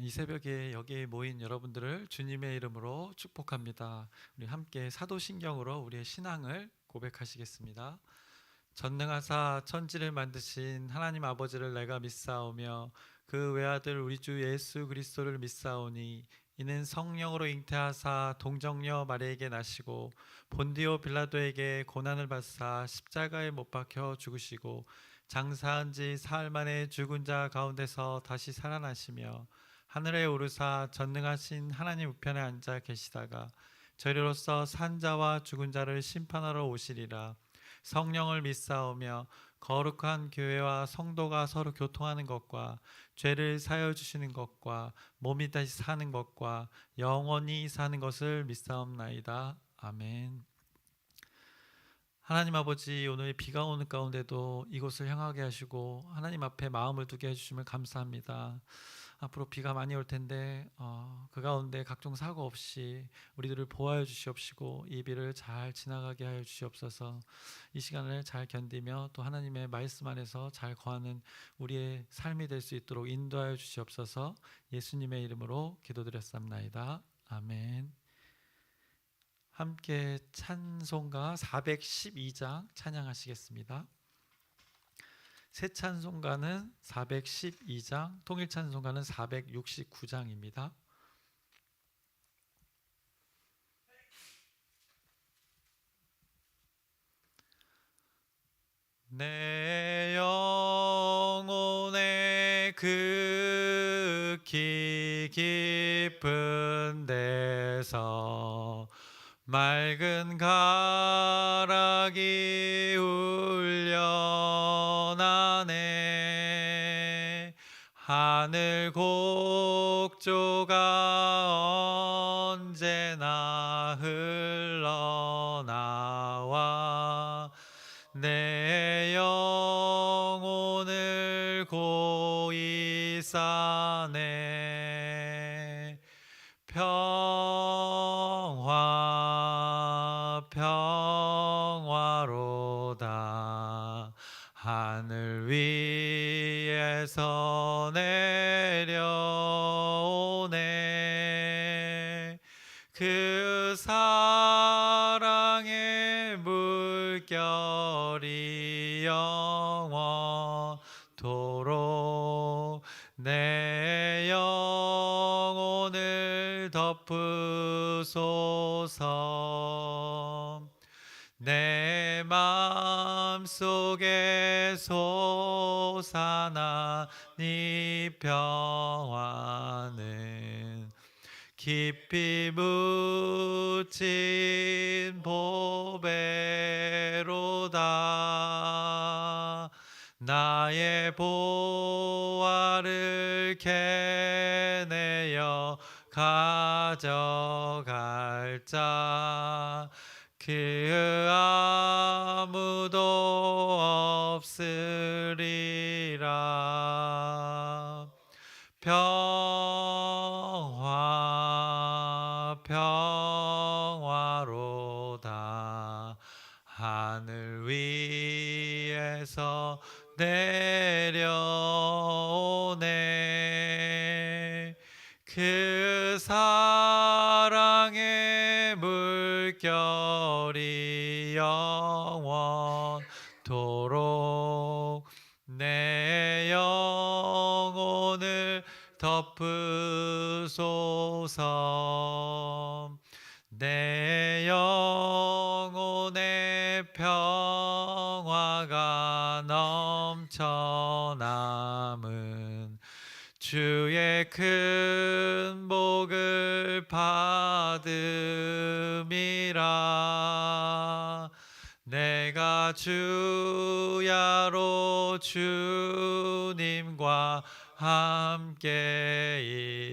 이 새벽에 여기에 모인 여러분들을 주님의 이름으로 축복합니다. 우리 함께 사도신경으로 우리의 신앙을 고백하시겠습니다. 전능하사 천지를 만드신 하나님 아버지를 내가 믿사오며 그 외아들 우리 주 예수 그리스도를 믿사오니 이는 성령으로 잉태하사 동정녀 마리에게 나시고 본디오 빌라도에게 고난을 받사 십자가에 못 박혀 죽으시고 장사한 지 사흘 만에 죽은 자 가운데서 다시 살아나시며 하늘에 오르사 전능하신 하나님 우편에 앉아 계시다가 저리로서 산 자와 죽은 자를 심판하러 오시리라. 성령을 믿사오며 거룩한 교회와 성도가 서로 교통하는 것과 죄를 사여 주시는 것과 몸이 다시 사는 것과 영원히 사는 것을 믿사옵나이다. 아멘. 하나님 아버지, 오늘 비가 오는 가운데도 이곳을 향하게 하시고 하나님 앞에 마음을 두게 해주심을 감사합니다. 앞으로 비가 많이 올 텐데 그 가운데 각종 사고 없이 우리들을 보호하여 주시옵시고 이 비를 잘 지나가게 하여 주시옵소서. 이 시간을 잘 견디며 또 하나님의 말씀 안에서 잘 거하는 우리의 삶이 될 수 있도록 인도하여 주시옵소서. 예수님의 이름으로 기도드렸습니다. 아멘. 함께 찬송가 412장 찬양하시겠습니다. 새 찬송가는 412장, 통일 찬송가는 469장입니다. 내 영혼의 극히 깊은 데서 맑은 가락이 울려나네. 하늘 곡조가 언제나 흘러나와 내 영혼을 고이 싸네. 평화로다. 하늘 위에서 내려오네. 그 사랑의 물결이 영원토록 내 영혼을 덮으소서. 내 마음속에 솟아나 네 평화는 깊이 묻힌 보배로다. 나의 보화를 캐내어 가져갈 자 그 아무도 없으리라. 평화로다. 하늘 위에서 내려오네. 그 사랑의 물결이 영원토록 내 영혼을 덮으소서. 내 영혼의 평화가 넘쳐남은 주의 큰 복을 받음이라. 내가 주야로 주님과 함께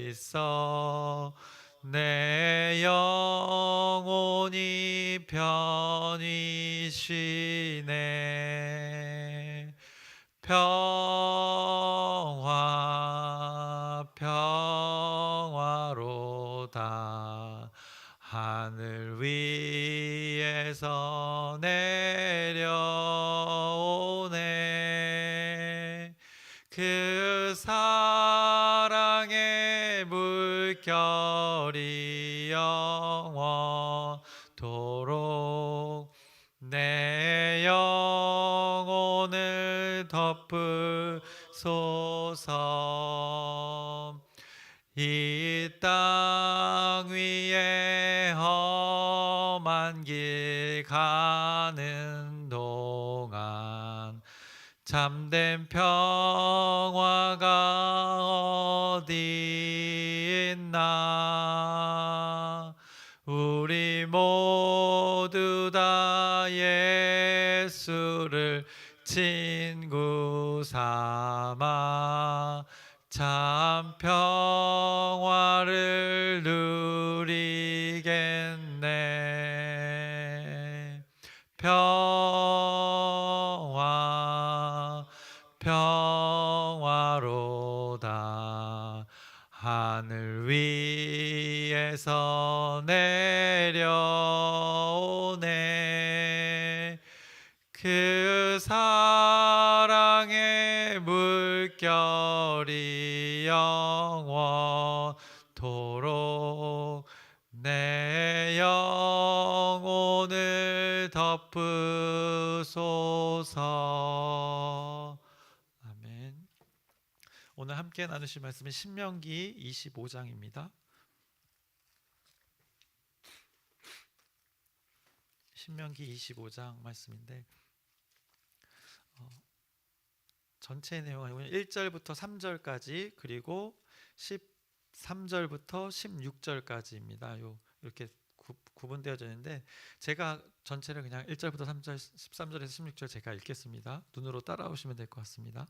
있어 내 영혼이 편히 쉬네. 평화로다. 하늘 위에서 내려오네. 그 사랑의 물결이 영원토록 내 영혼을 덮으소서. 이 땅 위에 험한 길 가는 동안 참된 평화가 어디 있나. 우리 모두 다 예수를 친구 삼아 참 평화를 누리겠네. 평화 평화로다. 하늘 위에서 내려오네. 그 사랑의 물결이 영원토록 내 영혼을 덮으소서. 아멘. 오늘 함께 나누실 말씀은 신명기 25장입니다. 신명기 25장 말씀인데 전체 내용은 1절부터 3절까지 그리고 13절부터 16절까지입니다. 이렇게 구분되어져 있는데 제가 전체를 그냥 1절부터 3절, 13절에서 16절 제가 읽겠습니다. 눈으로 따라오시면 될 것 같습니다.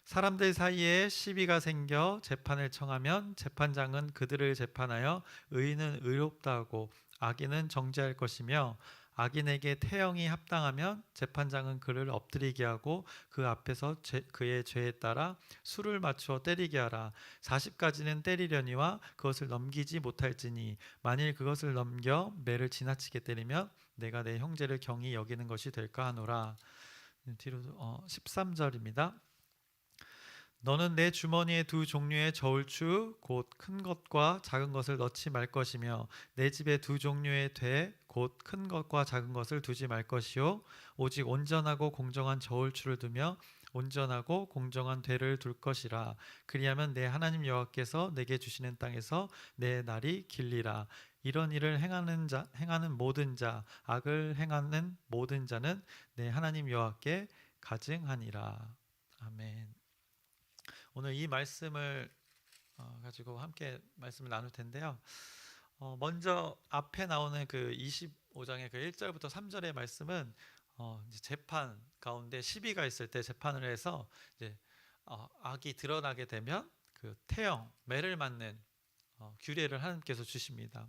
사람들 사이에 시비가 생겨 재판을 청하면 재판장은 그들을 재판하여 의인은 의롭다고 악인은 정죄할 것이며 악인에게 태형이 합당하면 재판장은 그를 엎드리게 하고 그 앞에서 그의 죄에 따라 수를 맞추어 때리게 하라. 40까지는 때리려니와 그것을 넘기지 못할지니 만일 그것을 넘겨 매를 지나치게 때리면 내가 내 형제를 경히 여기는 것이 될까 하노라. 뒤로 13절입니다. 너는 내 주머니에 두 종류의 저울추 곧 큰 것과 작은 것을 넣지 말 것이며 내 집에 두 종류의 돼 곧 큰 것과 작은 것을 두지 말 것이요 오직 온전하고 공정한 저울추를 두며 온전하고 공정한 되를 둘 것이라. 그리하면 내 하나님 여호와께서 내게 주시는 땅에서 내 날이 길리라. 이런 일을 행하는 모든 자 악을 행하는 모든 자는 내 하나님 여호와께 가증하니라. 아멘. 오늘 이 말씀을 가지고 함께 말씀을 나눌 텐데요. 먼저 앞에 나오는 그 25장의 그 1절부터 3절의 말씀은 이제 재판 가운데 시비가 있을 때 재판을 해서 이제 악이 드러나게 되면 그 태형, 매를 맞는 규례를 하나님께서 주십니다.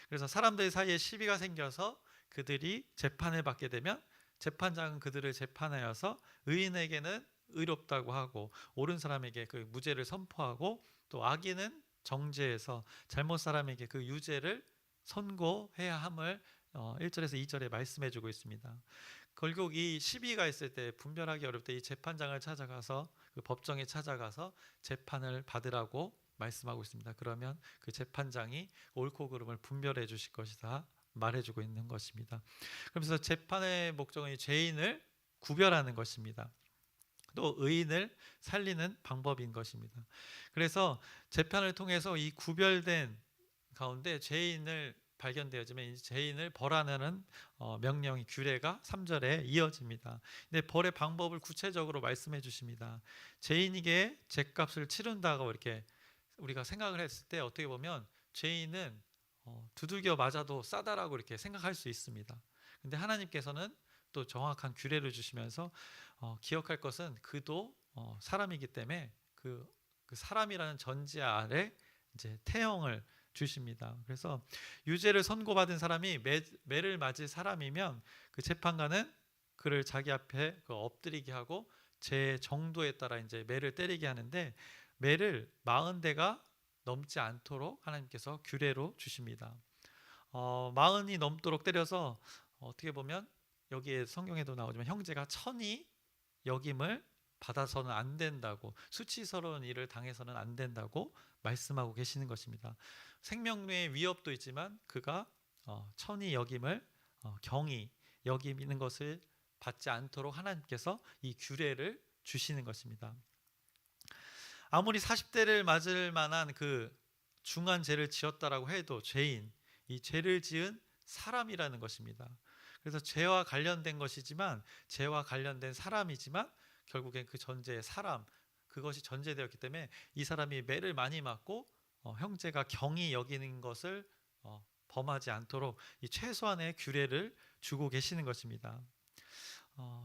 그래서 사람들 사이에 시비가 생겨서 그들이 재판을 받게 되면 재판장은 그들을 재판하여서 의인에게는 의롭다고 하고 옳은 사람에게 그 무죄를 선포하고 또 악인은 정죄해서 잘못 사람에게 그 유죄를 선고해야 함을 1절에서 2절에 말씀해 주고 있습니다. 결국 이 시비가 있을 때 분별하기 어렵을 때 이 재판장을 찾아가서 그 법정에 찾아가서 재판을 받으라고 말씀하고 있습니다. 그러면 그 재판장이 옳고 그름을 분별해 주실 것이다 말해주고 있는 것입니다. 그러면서 재판의 목적은 죄인을 구별하는 것입니다. 또 의인을 살리는 방법인 것입니다. 그래서 재판을 통해서 이 구별된 가운데 죄인을 발견되어지면 이 죄인을 벌하는 명령이 규례가 3절에 이어집니다. 근데 벌의 방법을 구체적으로 말씀해 주십니다. 죄인에게 죄값을 치른다고 이렇게 우리가 생각을 했을 때 어떻게 보면 죄인은 두들겨 맞아도 싸다라고 이렇게 생각할 수 있습니다. 근데 하나님께서는 또 정확한 규례를 주시면서 기억할 것은 그도 사람이기 때문에 그 사람이라는 전제 아래 이제 태형을 주십니다. 그래서 유죄를 선고받은 사람이 매를 맞을 사람이면 그 재판관은 그를 자기 앞에 엎드리게 하고 제 정도에 따라 이제 매를 때리게 하는데 매를 40대가 넘지 않도록 하나님께서 규례로 주십니다. 40이 넘도록 때려서 어떻게 보면 여기에 성경에도 나오지만 형제가 천이 여김을 받아서는 안 된다고, 수치스러운 일을 당해서는 안 된다고 말씀하고 계시는 것입니다. 생명의 위협도 있지만 그가 천히 여김을 경히 여기는 것을 받지 않도록 하나님께서 이 규례를 주시는 것입니다. 아무리 40대를 맞을 만한 그 중한 죄를 지었다라고 해도 죄인, 이 죄를 지은 사람이라는 것입니다. 그래서 죄와 관련된 것이지만, 죄와 관련된 사람이지만 결국엔 그 전제의 사람, 그것이 전제되었기 때문에 이 사람이 매를 많이 맞고 형제가 경히 여기는 것을 범하지 않도록 이 최소한의 규례를 주고 계시는 것입니다.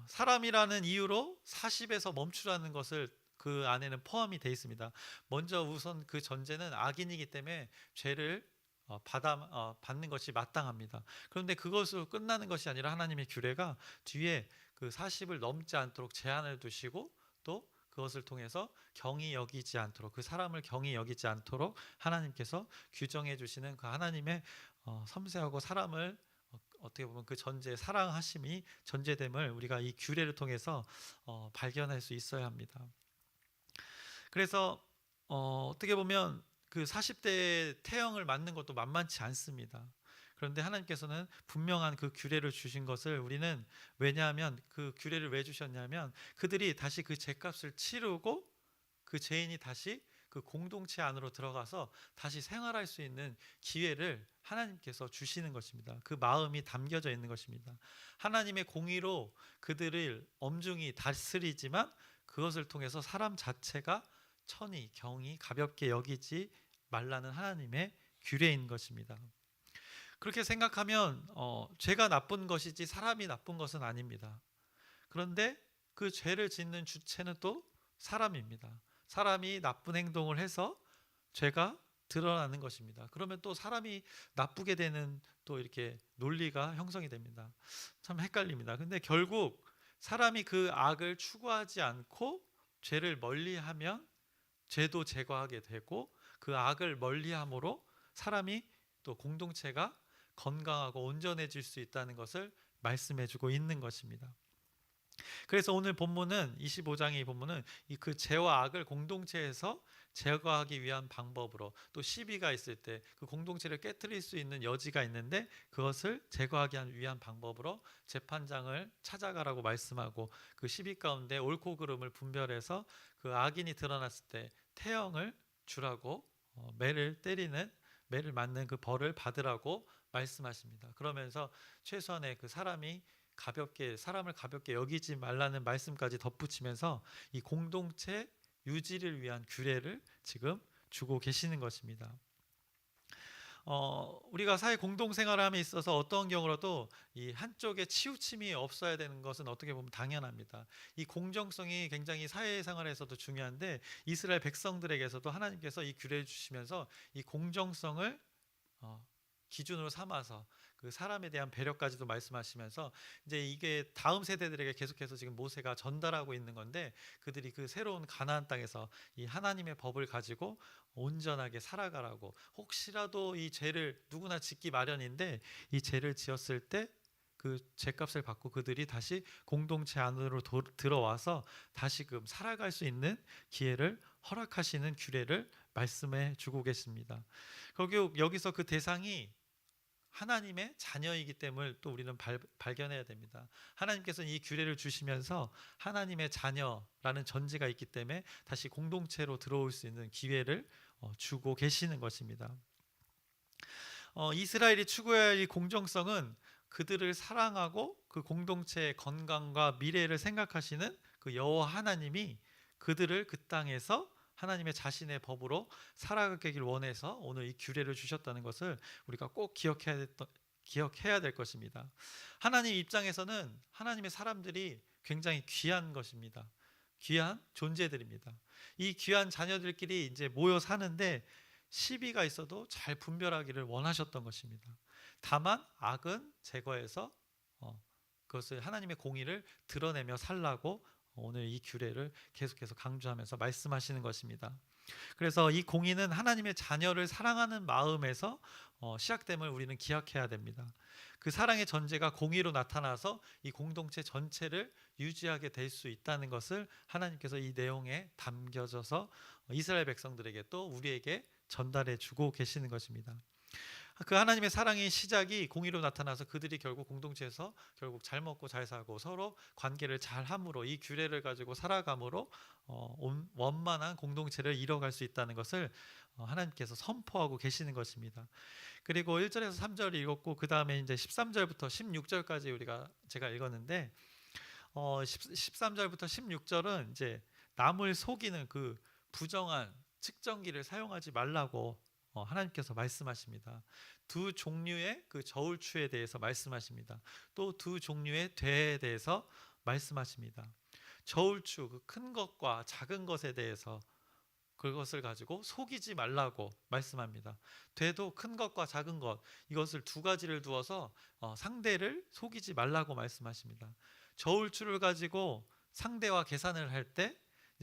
사람이라는 이유로 40에서 멈추라는 것을 그 안에는 포함이 되어 있습니다. 먼저 우선 그 전제는 악인이기 때문에 죄를 받는 것이 마땅합니다. 그런데 그것으로 끝나는 것이 아니라 하나님의 규례가 뒤에 그 40을 넘지 않도록 제한을 두시고, 또 그것을 통해서 경히 여기지 않도록, 그 사람을 경히 여기지 않도록 하나님께서 규정해 주시는 그 하나님의 섬세하고 사람을 어떻게 보면 그 전제의 사랑하심이 전제됨을 우리가 이 규례를 통해서 발견할 수 있어야 합니다. 그래서 어떻게 보면 그 40대의 태형을 맞는 것도 만만치 않습니다. 그런데 하나님께서는 분명한 그 규례를 주신 것을 우리는, 왜냐하면 그 규례를 왜 주셨냐면 그들이 다시 그 죄값을 치르고 그 죄인이 다시 그 공동체 안으로 들어가서 다시 생활할 수 있는 기회를 하나님께서 주시는 것입니다. 그 마음이 담겨져 있는 것입니다. 하나님의 공의로 그들을 엄중히 다스리지만 그것을 통해서 사람 자체가 천히 경히 가볍게 여기지 말라는 하나님의 규례인 것입니다. 그렇게 생각하면 죄가 나쁜 것이지 사람이 나쁜 것은 아닙니다. 그런데 그 죄를 짓는 주체는 또 사람입니다. 사람이 나쁜 행동을 해서 죄가 드러나는 것입니다. 그러면 또 사람이 나쁘게 되는 또 이렇게 논리가 형성이 됩니다. 참 헷갈립니다. 근데 결국 사람이 그 악을 추구하지 않고 죄를 멀리하면 죄도 제거하게 되고, 그 악을 멀리함으로 사람이 또 공동체가 건강하고 온전해질 수 있다는 것을 말씀해주고 있는 것입니다. 그래서 오늘 본문은 25장의 본문은 그 죄와 악을 공동체에서 제거하기 위한 방법으로, 또 시비가 있을 때 그 공동체를 깨트릴 수 있는 여지가 있는데 그것을 제거하기 위한 방법으로 재판장을 찾아가라고 말씀하고, 그 시비 가운데 옳고 그름을 분별해서 그 악인이 드러났을 때 태형을 주라고, 매를 맞는 그 벌을 받으라고 말씀하십니다. 그러면서 최소한의 그 사람을 가볍게 여기지 말라는 말씀까지 덧붙이면서 이 공동체 유지를 위한 규례를 지금 주고 계시는 것입니다. 우리가 사회 공동생활함에 있어서 어떤 경우라도 이 한쪽에 치우침이 없어야 되는 것은 어떻게 보면 당연합니다. 이 공정성이 굉장히 사회생활에서도 중요한데, 이스라엘 백성들에게서도 하나님께서 이 규례를 주시면서 이 공정성을 기준으로 삼아서 그 사람에 대한 배려까지도 말씀하시면서, 이제 이게 다음 세대들에게 계속해서 지금 모세가 전달하고 있는 건데, 그들이 그 새로운 가나안 땅에서 이 하나님의 법을 가지고 온전하게 살아가라고, 혹시라도 이 죄를 누구나 짓기 마련인데 이 죄를 지었을 때 그 죄값을 받고 그들이 다시 공동체 안으로 들어와서 다시금 살아갈 수 있는 기회를 허락하시는 규례를 말씀해 주고 계십니다. 결국 여기서 그 대상이 하나님의 자녀이기 때문에 또 우리는 발견해야 됩니다. 하나님께서는 이 규례를 주시면서 하나님의 자녀라는 전제가 있기 때문에 다시 공동체로 들어올 수 있는 기회를 주고 계시는 것입니다. 이스라엘이 추구해야 할 이 공정성은 그들을 사랑하고 그 공동체의 건강과 미래를 생각하시는 그 여호와 하나님이 그들을 그 땅에서 하나님의 자신의 법으로 살아가길 원해서 오늘 이 규례를 주셨다는 것을 우리가 꼭 기억해야 될 것입니다. 하나님 입장에서는 하나님의 사람들이 굉장히 귀한 것입니다. 귀한 존재들입니다. 이 귀한 자녀들끼리 이제 모여 사는데 시비가 있어도 잘 분별하기를 원하셨던 것입니다. 다만 악은 제거해서 그것을 하나님의 공의를 드러내며 살라고 오늘 이 규례를 계속해서 강조하면서 말씀하시는 것입니다. 그래서 이 공의는 하나님의 자녀를 사랑하는 마음에서 시작됨을 우리는 기억해야 됩니다. 그 사랑의 전제가 공의로 나타나서 이 공동체 전체를 유지하게 될 수 있다는 것을 하나님께서 이 내용에 담겨져서 이스라엘 백성들에게 또 우리에게 전달해 주고 계시는 것입니다. 그 하나님의 사랑의 시작이 공의로 나타나서 그들이 결국 공동체에서 결국 잘 먹고 잘 살고 서로 관계를 잘 함으로 이 규례를 가지고 살아감으로 원만한 공동체를 이뤄갈 수 있다는 것을 하나님께서 선포하고 계시는 것입니다. 그리고 1절에서 3절 읽었고 그 다음에 이제 13절부터 16절까지 제가 읽었는데 13절부터 16절은 이제 남을 속이는 그 부정한 측정기를 사용하지 말라고 하나님께서 말씀하십니다. 두 종류의 그 저울추에 대해서 말씀하십니다. 또 두 종류의 되에 대해서 말씀하십니다. 저울추, 그 큰 것과 작은 것에 대해서 그것을 가지고 속이지 말라고 말씀합니다. 되도 큰 것과 작은 것, 이것을 두 가지를 두어서 상대를 속이지 말라고 말씀하십니다. 저울추를 가지고 상대와 계산을 할 때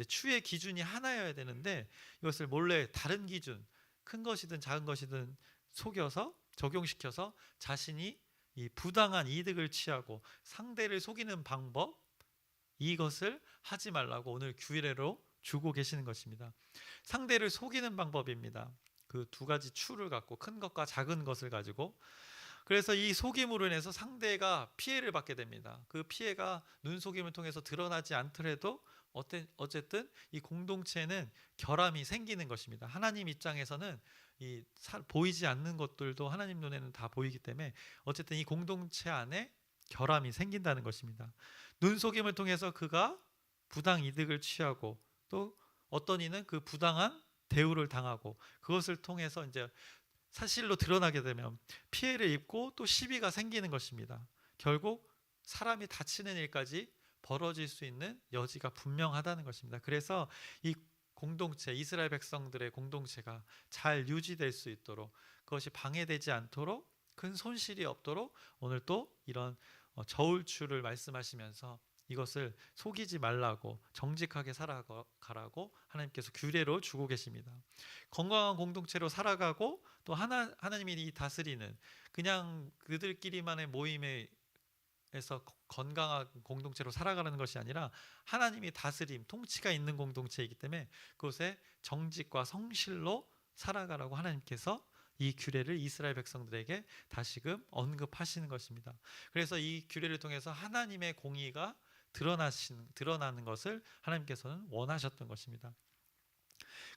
추의 기준이 하나여야 되는데 이것을 몰래 다른 기준, 큰 것이든 작은 것이든 속여서 적용시켜서 자신이 이 부당한 이득을 취하고 상대를 속이는 방법, 이것을 하지 말라고 오늘 규례로 주고 계시는 것입니다. 상대를 속이는 방법입니다. 그 두 가지 추를 갖고 큰 것과 작은 것을 가지고, 그래서 이 속임으로 인해서 상대가 피해를 받게 됩니다. 그 피해가 눈속임을 통해서 드러나지 않더라도 어쨌든 이 공동체는 결함이 생기는 것입니다. 하나님 입장에서는 보이지 않는 것들도 하나님 눈에는 다 보이기 때문에 어쨌든 이 공동체 안에 결함이 생긴다는 것입니다. 눈속임을 통해서 그가 부당 이득을 취하고 또 어떤 이는 그 부당한 대우를 당하고 그것을 통해서 이제 사실로 드러나게 되면 피해를 입고 또 시비가 생기는 것입니다. 결국 사람이 다치는 일까지 벌어질 수 있는 여지가 분명하다는 것입니다. 그래서 이 공동체, 이스라엘 백성들의 공동체가 잘 유지될 수 있도록, 그것이 방해되지 않도록, 큰 손실이 없도록 오늘 또 이런 저울추를 말씀하시면서 이것을 속이지 말라고, 정직하게 살아가라고 하나님께서 규례로 주고 계십니다. 건강한 공동체로 살아가고 또 하나님이 이 다스리는, 그냥 그들끼리만의 모임에서 건강한 공동체로 살아가는 것이 아니라 하나님이 다스림, 통치가 있는 공동체이기 때문에 그곳에 정직과 성실로 살아가라고 하나님께서 이 규례를 이스라엘 백성들에게 다시금 언급하시는 것입니다. 그래서 이 규례를 통해서 하나님의 공의가 드러나는 것을 하나님께서는 원하셨던 것입니다.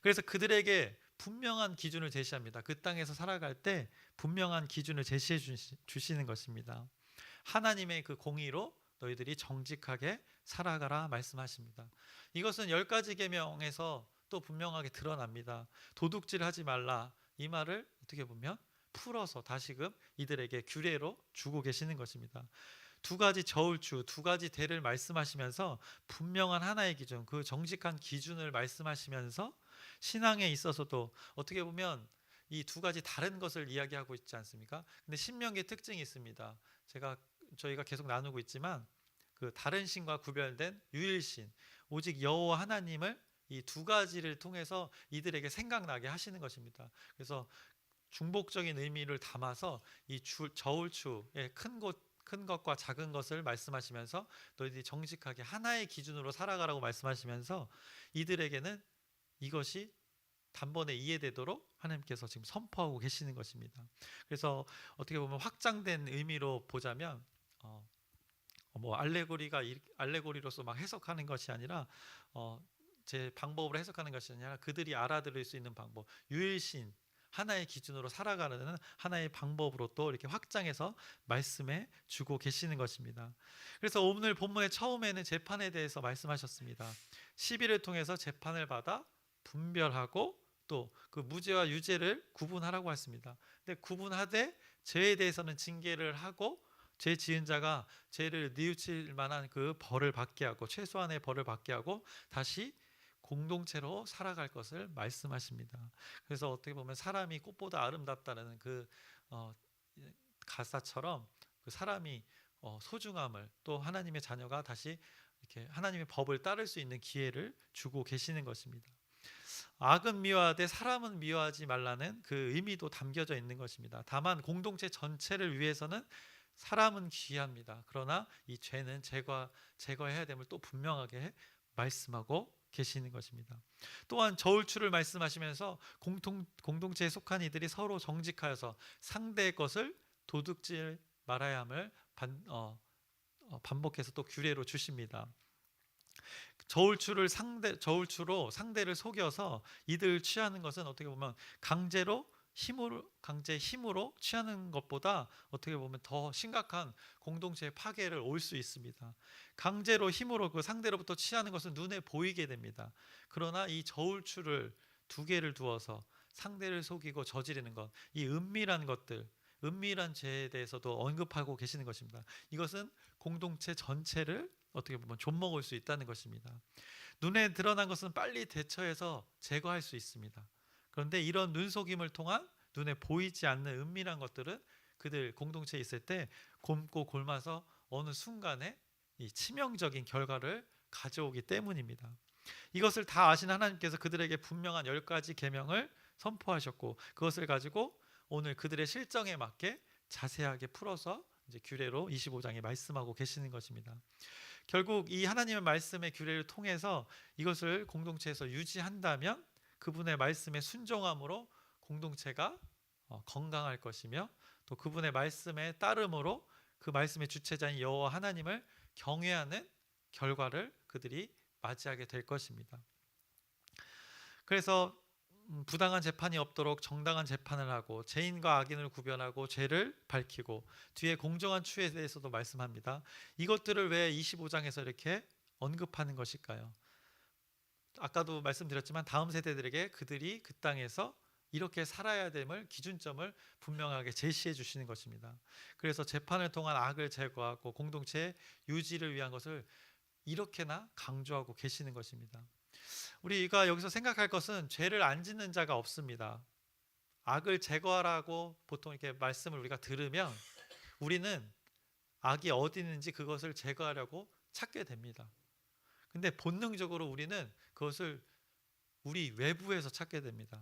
그래서 그들에게 분명한 기준을 제시합니다. 그 땅에서 살아갈 때 분명한 기준을 제시해 주시는 것입니다. 하나님의 그 공의로 너희들이 정직하게 살아가라 말씀하십니다. 이것은 10가지 계명에서 또 분명하게 드러납니다. 도둑질하지 말라, 이 말을 어떻게 보면 풀어서 다시금 이들에게 규례로 주고 계시는 것입니다. 두 가지 저울추, 두 가지 대를 말씀하시면서 분명한 하나의 기준, 그 정직한 기준을 말씀하시면서 신앙에 있어서도 어떻게 보면 이 두 가지 다른 것을 이야기하고 있지 않습니까? 근데 신명기의 특징이 있습니다. 저희가 계속 나누고 있지만 그 다른 신과 구별된 유일신, 오직 여호와 하나님을 이 두 가지를 통해서 이들에게 생각나게 하시는 것입니다. 그래서 중복적인 의미를 담아서 이 저울추의 큰 것과 작은 것을 말씀하시면서 너희들이 정직하게 하나의 기준으로 살아가라고 말씀하시면서 이들에게는 이것이 단번에 이해되도록 하나님께서 지금 선포하고 계시는 것입니다. 그래서 어떻게 보면 확장된 의미로 보자면 알레고리로서 막 해석하는 것이 아니라 제 방법으로 해석하는 것이 아니라 그들이 알아들을 수 있는 방법, 유일신 하나의 기준으로 살아가는 하나의 방법으로 또 이렇게 확장해서 말씀해 주고 계시는 것입니다. 그래서 오늘 본문의 처음에는 재판에 대해서 말씀하셨습니다. 시비를 통해서 재판을 받아 분별하고 또 그 무죄와 유죄를 구분하라고 했습니다. 근데 구분하되 죄에 대해서는 징계를 하고 죄 지은 자가 죄를 뉘우칠 만한 그 벌을 받게 하고 최소한의 벌을 받게 하고 다시 공동체로 살아갈 것을 말씀하십니다. 그래서 어떻게 보면 사람이 꽃보다 아름답다는 그 가사처럼 그 사람이 소중함을, 또 하나님의 자녀가 다시 이렇게 하나님의 법을 따를 수 있는 기회를 주고 계시는 것입니다. 악은 미워하되 사람은 미워하지 말라는 그 의미도 담겨져 있는 것입니다. 다만 공동체 전체를 위해서는 사람은 귀합니다. 그러나 이 죄는 제거해야 됨을 또 분명하게 말씀하고 계시는 것입니다. 또한 저울추를 말씀하시면서 공동체에 속한 이들이 서로 정직하여서 상대의 것을 도둑질 말아야 함을 반복해서 또 규례로 주십니다. 저울추로 상대를 속여서 이들 취하는 것은 어떻게 보면 강제 힘으로 취하는 것보다 어떻게 보면 더 심각한 공동체의 파괴를 올 수 있습니다. 강제로 힘으로 그 상대로부터 취하는 것은 눈에 보이게 됩니다. 그러나 이 저울추를 두 개를 두어서 상대를 속이고 저지르는 것, 이 은밀한 것들, 은밀한 죄에 대해서도 언급하고 계시는 것입니다. 이것은 공동체 전체를 어떻게 보면 좀먹을 수 있다는 것입니다. 눈에 드러난 것은 빨리 대처해서 제거할 수 있습니다. 그런데 이런 눈속임을 통한 눈에 보이지 않는 은밀한 것들은 그들 공동체에 있을 때 곪고 곪아서 어느 순간에 이 치명적인 결과를 가져오기 때문입니다. 이것을 다 아신 하나님께서 그들에게 분명한 10가지 계명을 선포하셨고, 그것을 가지고 오늘 그들의 실정에 맞게 자세하게 풀어서 이제 규례로 25장에 말씀하고 계시는 것입니다. 결국 이 하나님의 말씀의 규례를 통해서 이것을 공동체에서 유지한다면 그분의 말씀에 순종함으로 공동체가 건강할 것이며, 또 그분의 말씀에 따름으로 그 말씀의 주체자인 여호와 하나님을 경외하는 결과를 그들이 맞이하게 될 것입니다. 그래서 부당한 재판이 없도록 정당한 재판을 하고 죄인과 악인을 구별하고 죄를 밝히고, 뒤에 공정한 추에 대해서도 말씀합니다. 이것들을 왜 25장에서 이렇게 언급하는 것일까요? 아까도 말씀드렸지만 다음 세대들에게 그들이 그 땅에서 이렇게 살아야 됨을 기준점을 분명하게 제시해 주시는 것입니다. 그래서 재판을 통한 악을 제거하고 공동체 유지를 위한 것을 이렇게나 강조하고 계시는 것입니다. 우리가 여기서 생각할 것은 죄를 안 짓는 자가 없습니다. 악을 제거하라고 보통 이렇게 말씀을 우리가 들으면 우리는 악이 어디 있는지 그것을 제거하려고 찾게 됩니다. 근데 본능적으로 우리는 그것을 우리 외부에서 찾게 됩니다.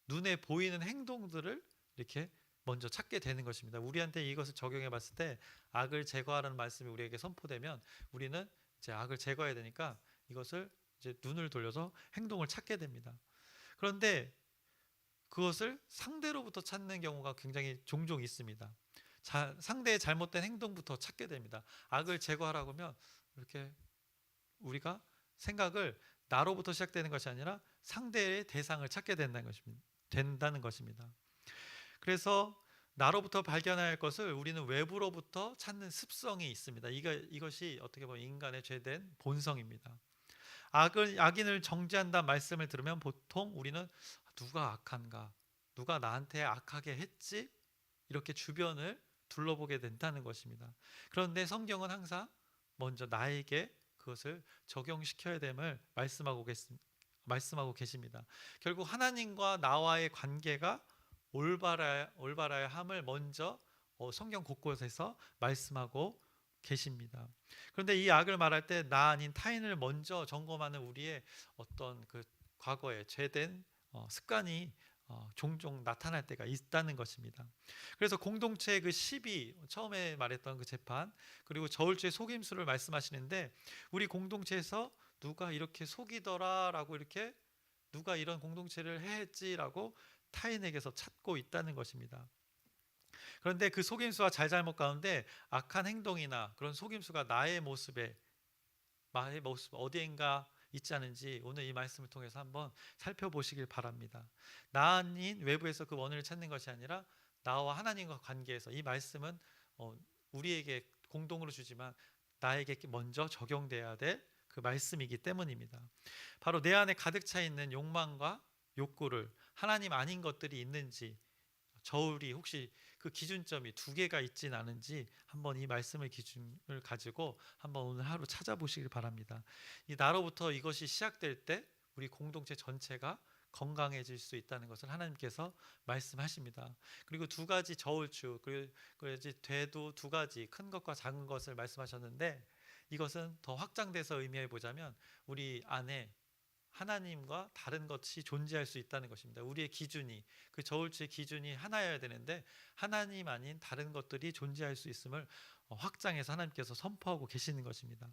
눈에 보이는 행동들을 이렇게 먼저 찾게 되는 것입니다. 우리한테 이것을 적용해 봤을 때 악을 제거하라는 말씀이 우리에게 선포되면 우리는 이제 악을 제거해야 되니까 이것을 이제 눈을 돌려서 행동을 찾게 됩니다. 그런데 그것을 상대로부터 찾는 경우가 굉장히 종종 있습니다. 상대의 잘못된 행동부터 찾게 됩니다. 악을 제거하라고 하면 이렇게 우리가 생각을 나로부터 시작되는 것이 아니라 상대의 대상을 찾게 된다는 것입니다. 그래서 나로부터 발견해야 할 것을 우리는 외부로부터 찾는 습성이 있습니다. 이것이 어떻게 보면 인간의 죄된 본성입니다. 악인을 정죄한다는 말씀을 들으면 보통 우리는 누가 악한가? 누가 나한테 악하게 했지? 이렇게 주변을 둘러보게 된다는 것입니다. 그런데 성경은 항상 먼저 나에게 그것을 적용시켜야 됨을 말씀하고 계십니다. 결국 하나님과 나와의 관계가 올바라야 함을 먼저 성경 곳곳에서 말씀하고 계십니다. 그런데 이 악을 말할 때 나 아닌 타인을 먼저 점검하는 우리의 어떤 그 과거의 죄된 습관이 종종 나타날 때가 있다는 것입니다. 그래서 공동체의 그 시비, 처음에 말했던 그 재판, 그리고 저울주의 속임수를 말씀하시는데 우리 공동체에서 누가 이렇게 속이더라라고, 이렇게 누가 이런 공동체를 해했지라고 타인에게서 찾고 있다는 것입니다. 그런데 그 속임수와 잘잘못 가운데 악한 행동이나 그런 속임수가 나의 모습 어디엔가 있지 않은지 오늘 이 말씀을 통해서 한번 살펴보시길 바랍니다. 나 아닌 외부에서 그 원인을 찾는 것이 아니라 나와 하나님과 관계에서, 이 말씀은 우리에게 공동으로 주지만 나에게 먼저 적용돼야 될 그 말씀이기 때문입니다. 바로 내 안에 가득 차 있는 욕망과 욕구를, 하나님 아닌 것들이 있는지, 저울이 혹시 그 기준점이 두 개가 있진 않은지 한번 이 말씀의 기준을 가지고 한번 오늘 하루 찾아보시길 바랍니다. 이 나로부터 이것이 시작될 때 우리 공동체 전체가 건강해질 수 있다는 것을 하나님께서 말씀하십니다. 그리고 두 가지 저울추, 그리고 되도 두 가지, 큰 것과 작은 것을 말씀하셨는데 이것은 더 확장돼서 의미해 보자면 우리 안에 하나님과 다른 것이 존재할 수 있다는 것입니다. 우리의 기준이, 그 저울추의 기준이 하나여야 되는데 하나님 아닌 다른 것들이 존재할 수 있음을 확장해서 하나님께서 선포하고 계시는 것입니다.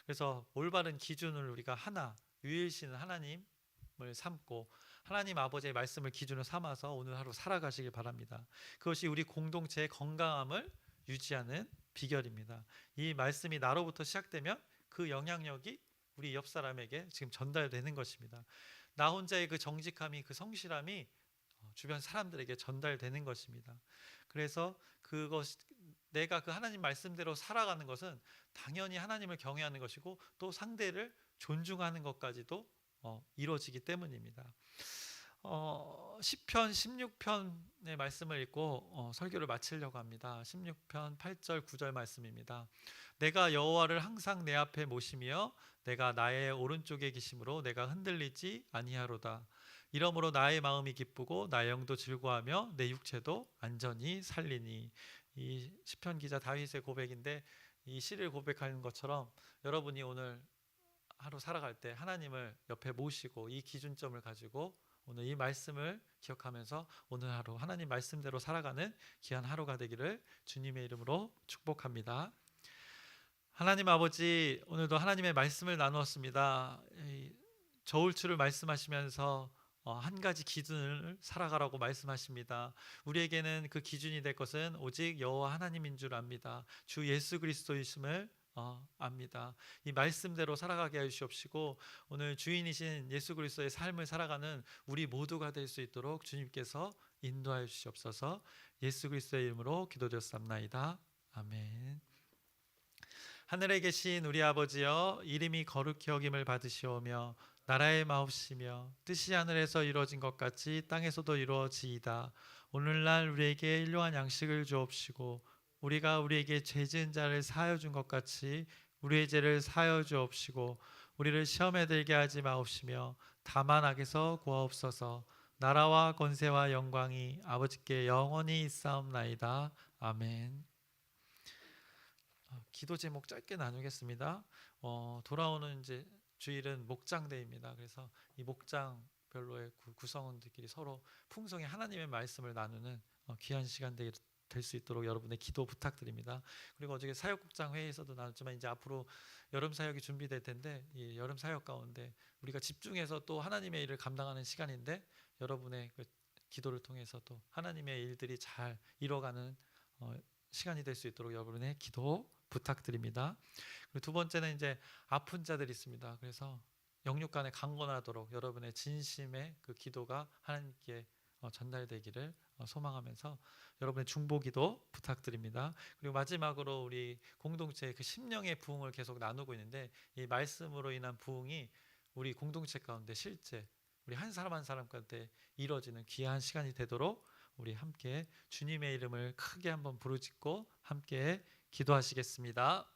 그래서 올바른 기준을 우리가 하나, 유일신 하나님을 삼고 하나님 아버지의 말씀을 기준으로 삼아서 오늘 하루 살아가시길 바랍니다. 그것이 우리 공동체의 건강함을 유지하는 비결입니다. 이 말씀이 나로부터 시작되면 그 영향력이 우리 옆 사람에게 지금 전달되는 것입니다. 나 혼자의 그 정직함이, 그 성실함이 주변 사람들에게 전달되는 것입니다. 그래서 그것, 내가 그 하나님 말씀대로 살아가는 것은 당연히 하나님을 경외하는 것이고 또 상대를 존중하는 것까지도 이루어지기 때문입니다. 시편 16편의 말씀을 읽고 설교를 마치려고 합니다. 16편 8절 9절 말씀입니다. 내가 여호와를 항상 내 앞에 모시며 내가 나의 오른쪽에 계심으로 내가 흔들리지 아니하로다. 이러므로 나의 마음이 기쁘고 나의 영도 즐거워하며 내 육체도 안전히 살리니. 이 시편 기자 다윗의 고백인데 이 시를 고백하는 것처럼 여러분이 오늘 하루 살아갈 때 하나님을 옆에 모시고 이 기준점을 가지고 오늘 이 말씀을 기억하면서 오늘 하루 하나님 말씀대로 살아가는 귀한 하루가 되기를 주님의 이름으로 축복합니다. 하나님 아버지, 오늘도 하나님의 말씀을 나누었습니다. 저울추를 말씀하시면서 한 가지 기준을 살아가라고 말씀하십니다. 우리에게는 그 기준이 될 것은 오직 여호와 하나님인 줄 압니다. 주 예수 그리스도이심을 압니다. 이 말씀대로 살아가게 하시옵시고 오늘 주인이신 예수 그리스도의 삶을 살아가는 우리 모두가 될 수 있도록 주님께서 인도하여 주시옵소서. 예수 그리스도의 이름으로 기도드렸사옵나이다. 아멘. 하늘에 계신 우리 아버지여, 이름이 거룩히 여김을 받으시오며 나라의 마옵시며 뜻이 하늘에서 이루어진 것 같이 땅에서도 이루어지이다. 오늘날 우리에게 일용할 양식을 주옵시고 우리가 우리에게 죄 지은 자를 사하여 준 것 같이 우리의 죄를 사하여 주옵시고 우리를 시험에 들게 하지 마옵시며 다만 악에서 구하옵소서. 나라와 권세와 영광이 아버지께 영원히 있사옵나이다. 아멘. 기도 제목 짧게 나누겠습니다. 돌아오는 이제 주일은 목장대입니다. 그래서 이 목장별로의 구성원들끼리 서로 풍성히 하나님의 말씀을 나누는 귀한 시간 될 수 있도록 여러분의 기도 부탁드립니다. 그리고 어저께 사역국장 회의에서도 나눴지만 이제 앞으로 여름 사역이 준비될 텐데 이 여름 사역 가운데 우리가 집중해서 또 하나님의 일을 감당하는 시간인데 여러분의 그 기도를 통해서 또 하나님의 일들이 잘 이뤄가는 시간이 될 수 있도록 여러분의 기도 부탁드립니다. 그리고 두 번째는 이제 아픈 자들이 있습니다. 그래서 영육간에 강건하도록 여러분의 진심의 그 기도가 하나님께 전달되기를 소망하면서 여러분의 중보기도 부탁드립니다. 그리고 마지막으로 우리 공동체의 그 심령의 부흥을 계속 나누고 있는데 이 말씀으로 인한 부흥이 우리 공동체 가운데 실제 우리 한 사람 한 사람 가운데 이루어지는 귀한 시간이 되도록 우리 함께 주님의 이름을 크게 한번 부르짖고 함께 기도하시겠습니다.